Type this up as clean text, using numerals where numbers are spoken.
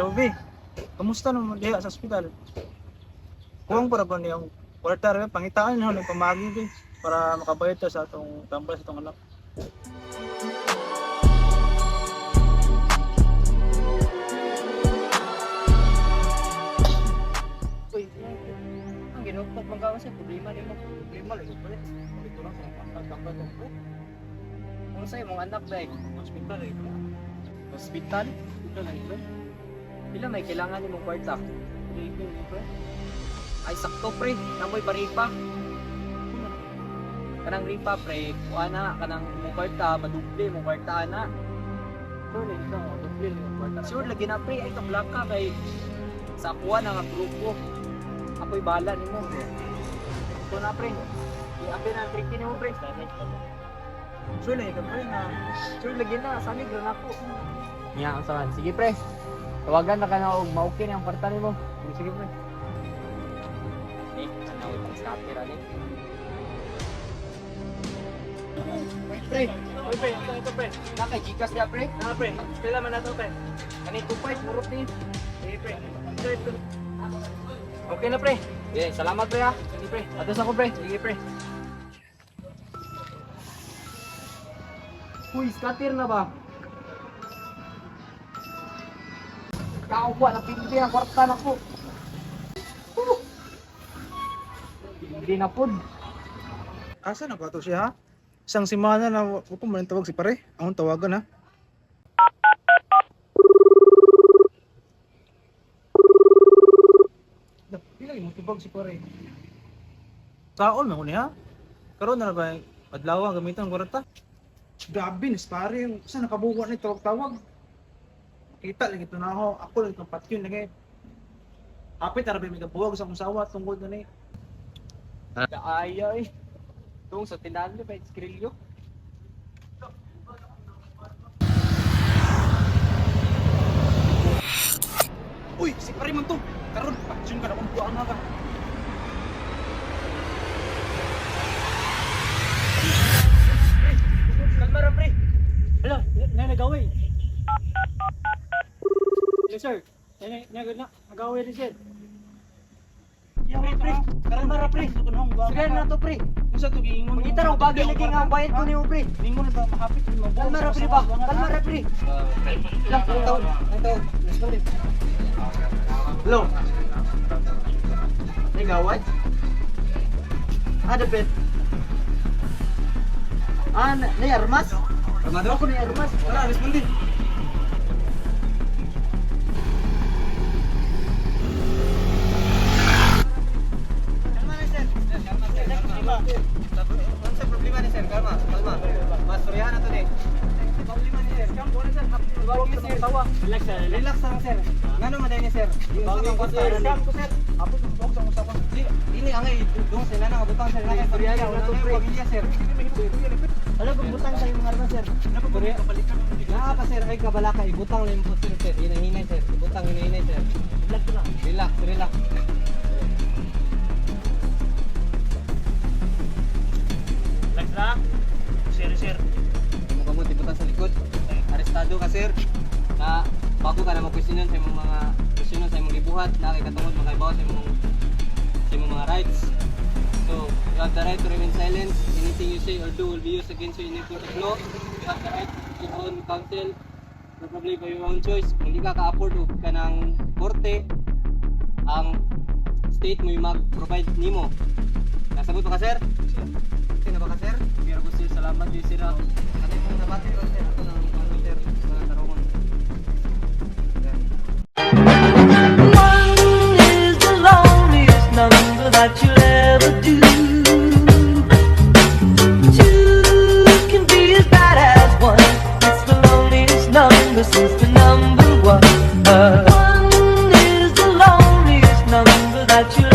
Hello, B. Kamusta naman diha sa ospital? Kuwang para ba niyang kwarta rin, pangitaan na ng pamagi, B, para makabayad ta sa atong tambal sa atong anak. Uy, ang ginugtog man ka sa problema nimo. Problema lagi pala. Ito lang sa pagkakambal ko. Ano sa'yo mong anak dahil? Hospital eh. Hospital? Ito na ito. Pila may kailangan ni mong kwarta? Ay sakto pre, namoy paripa. Kanang ripa pre, kuana kanang mong kwarta, maduble mong kwarta ana. Sure na ito, maduble mong kwarta. Sure lagi na pre, ay kablaka kay sa kuha na nga grupo. Ako'y bala nimo. Ito na pre. Iapi na ang tricky nimo pre. Sure lang ikaw, pre, na Sure lagi na, sani gran ako. Nya ang saman. Sige pre. Tawagan na ka na og maukin ang kwarta nimo. Sige pre. Ano ang stopper ani? Pre, Oy, pre, ito, pre. nakay Gcash niya pre. Pre, pila man nato, pre. Kanito pa purot ni. Sige, pre. Ito. Okay na, pre. Yeah, salamat pre ha. Sige, pre. Atos ako pre. Sige, pre. Uy, scatter na ba? Kauwa na pindi ang kwarta na ko. Hindi na pod. Asa na ba to siya, ha? Isang semana na huwag mo man tawag si pare. Akong tawagan, ha? Pila yung tubag si pare. Saon mo ni, ha? Karoon na ba yung adlaw gamitan ng kwarta? Grabe, nis pare. Saan nakabuwa ni tawag-tawag? Kita lang ito na ako. Ako lang itong patyon lagi. Apit, arabi may kabuwag sa akong sawa tungkol na ni. Kaayay. Tung sa tindahan niyo pa skrilyo. Uy, si pare man to. Karon, patyon ka na kung buwang na ka. Kalma ra pre. Hala, nagaway. Yes, sir. Nagaway rin, sir. Pre, pre. Kalma ra pre. Sige na to pre. Kung to giingon. Mangita raw bagay lagi nga ang bayad ko niyo pre. Ningon na ba mahapit mo? Kalma ra pre ba? Kalma ra pre. Lang taon. Hello. Nagaway? Ada bet. Ni armas? Armado? Ako ni armas. Tara, respondi. Kalma na sir. Ano sa problema ni sir? Kalma. Masturyahan na to ni. Problema ni sir. Kampo na sir. Bawag ni sir. Tawa. Relax lang sir. Ngano maday ni sir? Bawag ni sir. Kampo sir. Apo sa bawag sa usapon. Ini angay dong sila na butang sir. Nakay pamilya na to pre. Pamilya sir. Ano kung butang sa imong armas sir? Napapuriya kapalikan mo dito. Naa pa sir ay kabalaka ibutang lang po sir sir. Hinahinay sir. Ibutang hinahinay sir. Relax na. Relax. Relax na. Sir. Mo kamot ibutang sa likod. Arestado ka sir. Na bago ka na magkwestiyon sa imong mga kwestiyon sa imong libuhat, na kay katungod makaibaw sa imong mga rights. So, you have the right to remain silent. Anything you say or do will be used against you in a court of law. You have the right to your own counsel, probably by your own choice. Kung hindi ka ka-afford o ka ng korte, ang state mo yung mag-provide nimo. Nasagot ba ka, sir? Okay na ba ka, sir? Pero gusto salamat yung sir. Ano yung nabati ko, sir? Ako ng sir, mga tarungon. One is the loneliest number that you'll ever do. Two can be as bad as one. It's the loneliest number since the number one. One is the loneliest number that you'll